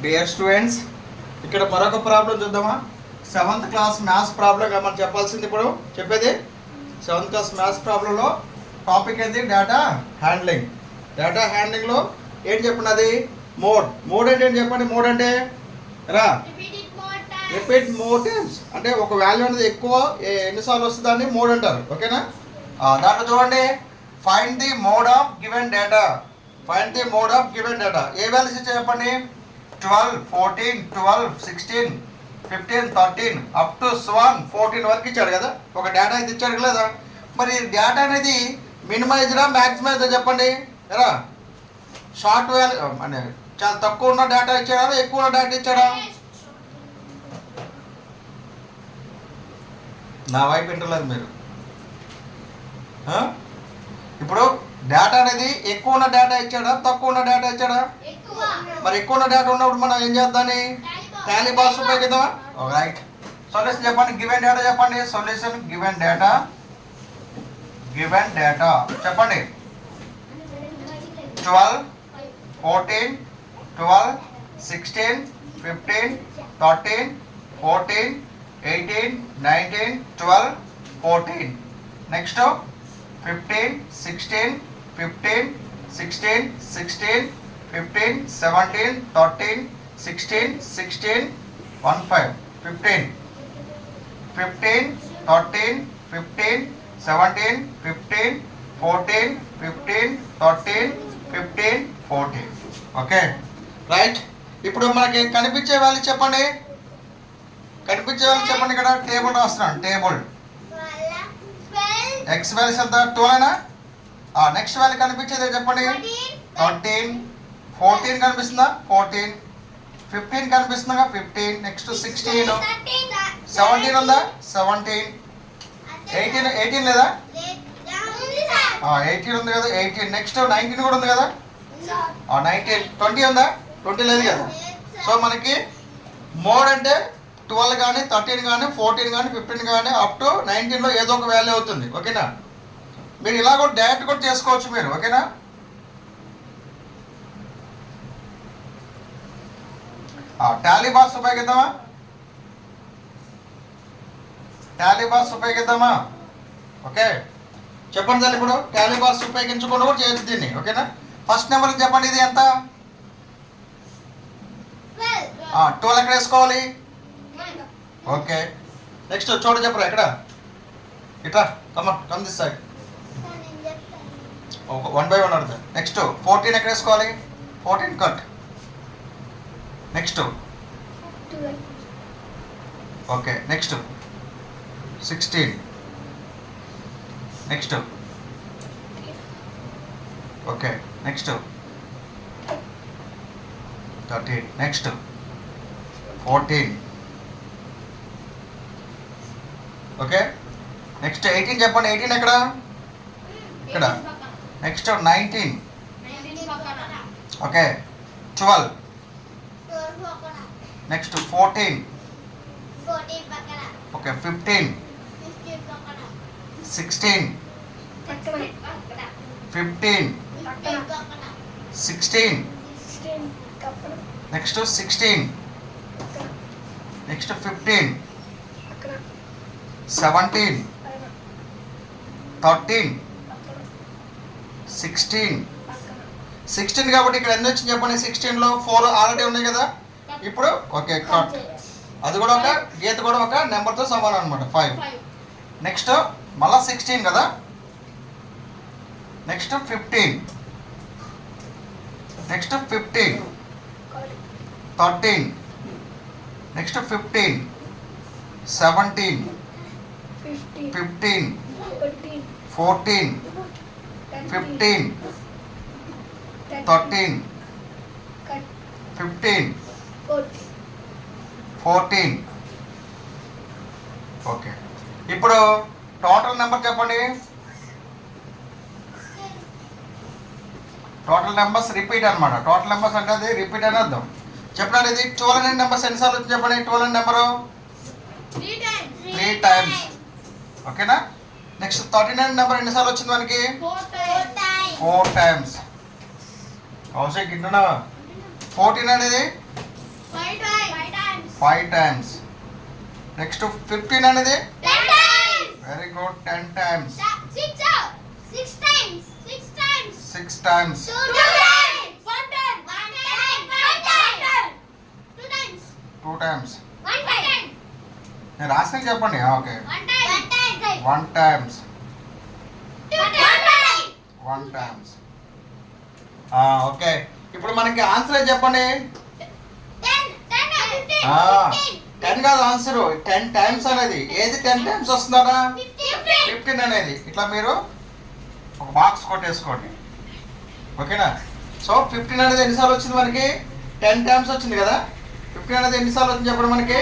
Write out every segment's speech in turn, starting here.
Dear students, ఇక్కడ మరొక problem చూద్దామా. 7th క్లాస్ మ్యాథ్స్ ప్రాబ్లం మనం చెప్పాల్సింది. ఇప్పుడు చెప్పేది 7th క్లాస్ మ్యాథ్స్ ప్రాబ్లంలో టాపిక్ ఏంటి? Data handling. డేటా హ్యాండ్లింగ్లో ఏం చెప్పినది? మోడ్ అంటే ఏంటి చెప్పండి. మోడ్ అంటే రిపీట్ మోర్ టైమ్స్, అంటే ఒక వాల్యూ అనేది ఎక్కువ ఎన్నిసార్లు వస్తుందని మోడ్ అంటారు. ఓకేనా? దాంట్లో చూడండి, find the mode of given data. Find the mode of given data. A values ఇచ్చా చెప్పండి. 12, 14, 12, 16, 15, 13 అప్ టు 14 వరకు ఇచ్చాడు కదా. ఒక డేటా అయితే ఇచ్చాడు కదా. మరి డేటా అనేది మినిమైజ్డా మ్యాక్సిమైజ్డా చెప్పండి. ఎరా షార్ట్ వాల్యూ అంటే చాలా తక్కువ ఉన్న డేటా ఇచ్చాడా, ఎక్కువ ఉన్న డేటా ఇచ్చాడా? నా వైపు వింటలేదు మీరు. ఇప్పుడు డేటా అనేది ఎక్కువ ఉన్న డేటా ఇచ్చాడా, తక్కువ ఉన్న డేటా ఇచ్చాడా? మరి ఎక్కువ ఉన్న డేటా ఉన్నప్పుడు మనం ఏం చేద్దామని టాలీ బాక్స్ ఉపయోగిద్దామా? రైట్. సొల్యూషన్ చెప్పండి. గివెన్ డేటా చెప్పండి. Solution given data. Given data చెప్పండి. 12, 14, 12, 16, 15, 13, 14, 18, 19, 12, 14. నెక్స్ట్ 15, 16, 15, 16, 16, 15, 17, 13, 16, 16, 15, 15, 15, 13, 15, 17, 15, 14, 15, 13, 15, 14. Okay right. ఇప్పుడు మనకి కనిపించే వాళ్ళు చెప్పండి. కనిపించే వాళ్ళు చెప్పండి. ఇక్కడ టేబుల్ రాస్తున్నాను. టేబుల్ ఎక్స్ వాల్యూస్ ఎంత? 12 నెక్స్ట్ వాల్యూ కనిపించేది చెప్పండి. 13, 14 కనిపిస్తుందా? 14, 15 కనిపిస్తుందా? 15. నెక్స్ట్ 16, 17 ఉందా? 17, 18 లేదా? 18 ఉంది కదా. 18. నెక్స్ట్ 19 కూడా ఉంది కదా. 19. 20 ఉందా? 20 లేదు కదా. సో మనకి మోడ్ అంటే 12 కానీ 13 కానీ 14 కానీ 15 కానీ అప్ టు 19లో ఏదో ఒక వాల్యూ అవుతుంది. ఓకేనా? మీరు ఇలా కూడా డైరెక్ట్ కూడా చేసుకోవచ్చు మీరు. ఓకేనా? టాలీ బాక్స్ ఉపయోగిద్దామా? టాలీ బాక్స్ ఉపయోగిద్దామా? ఓకే చెప్పండి సార్. ఇప్పుడు టాలీ బాక్స్ ఉపయోగించకుండా కూడా చేయొచ్చు దీన్ని. ఓకేనా? ఫస్ట్ నెంబర్ చెప్పండి. ఇది ఎంత? 12 ఎక్కడ వేసుకోవాలి? ఓకే నెక్స్ట్ చూడ చెప్పరా. ఎక్కడ ఇట్లా కమ్ దిస్ సైడ్. 1 by 1 అడుగుతా. నెక్స్ట్ 14 ఎక్కడ వేసుకోవాలి? 14 cut. Next okay next 16. Next okay next 13. Next 14. Okay next 18 చెప్పండి. 18 ఎక్కడ? ఇక్కడ. Next 19. Okay 12. Next 14. Okay 15, 16, 15, 16. Next 16. Next 15, 17, 13, 16 కాబట్టి ఇక్కడ ఎన్ని వచ్చింది చెప్పండి. 16లో 4 ఆల్రెడీ ఉన్నాయి కదా. ఇప్పుడు ఓకే కట్. అది కూడా ఒక గీత కూడా ఒక నెంబర్తో సమానం అనమాట. 5. నెక్స్ట్ మళ్ళీ 16 కదా. నెక్స్ట్ 15. నెక్స్ట్ 15, 13. నెక్స్ట్ 15, 17, 15, 14, 15, 13, 15, 14. ఓకే ఇప్పుడు టోటల్ నెంబర్ చెప్పండి. టోటల్ నెంబర్స్ రిపీట్ అనమాట. టోటల్ నెంబర్స్ అంటే అది రిపీట్ అని అర్థం. చెప్పండి. ఇది 12 అనే నెంబర్స్ ఎన్నిసార్లు వచ్చింది చెప్పండి. 12 అనే నెంబరు 3 times. ఓకేనా? నెక్స్ట్ 13 అనే నెంబర్ ఎన్నిసార్లు వచ్చింది మనకి? 4 times. కౌశిక్ ఇంటున్నావా? 14 అనేది 5 times. నెక్స్ట్ 15 అనేది 10 times. Very good 10 times. 6 times. 6 times. 2 times. 1 time. 1 time. 2 times. 2 times. 1 time. నేను రాసిన చెప్పండి. Okay 1 time. 1 times. 2 times. 1 times. Okay ఇప్పుడు మనకి ఆన్సర్ చెప్పండి. 10 కాదు ఆన్సర్, 10 టైమ్స్ అనేది. ఏది 10 టైమ్స్ వస్తుందా? 15 అనేది. ఇట్లా మీరు ఒక బాక్స్ కొట్టేసుకోండి, ఓకేనా? సో 15 అనేది ఎన్నిసార్లు వచ్చింది మనకి? 10 టైమ్స్ వచ్చింది కదా. 15 అనేది ఎన్నిసార్లు వచ్చింది చెప్పండి మనకి?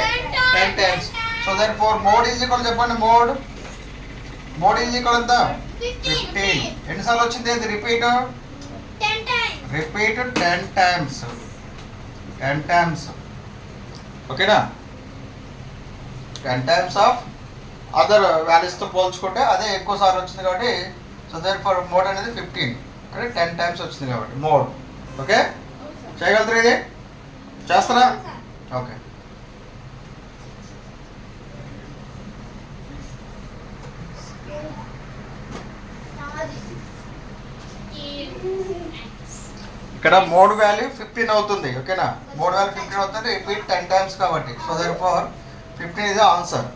10 times. So then four mode is equal చెప్పండి. మోడ్ ఈజ్ ఈక్వల్ ఎంత? 15. ఎన్నిసార్లు వచ్చింది? అది repeat 10 times. Repeat 10 times. 10 times, ఓకేనా? 10 టైమ్స్ ఆఫ్ అదర్ వాల్యూస్తో పోల్చుకుంటే అదే ఎక్కువ సార్లు వచ్చింది కాబట్టి సో దేర్ ఫర్ మోడ్ అనేది 15 అంటే 10 టైమ్స్ వచ్చింది కాబట్టి మోడ్. ఓకే, చేయగలుగుతారు? ఇది చేస్తారా? ఓకే. ఇక్కడ మోడ్ వాల్యూ 15 అవుతుంది, ఓకేనా? మోడ్ వాల్యూ 15 అవుతుంది, రిపీట్ 10 టైమ్స్ కాబట్టి so therefore 15 is the answer.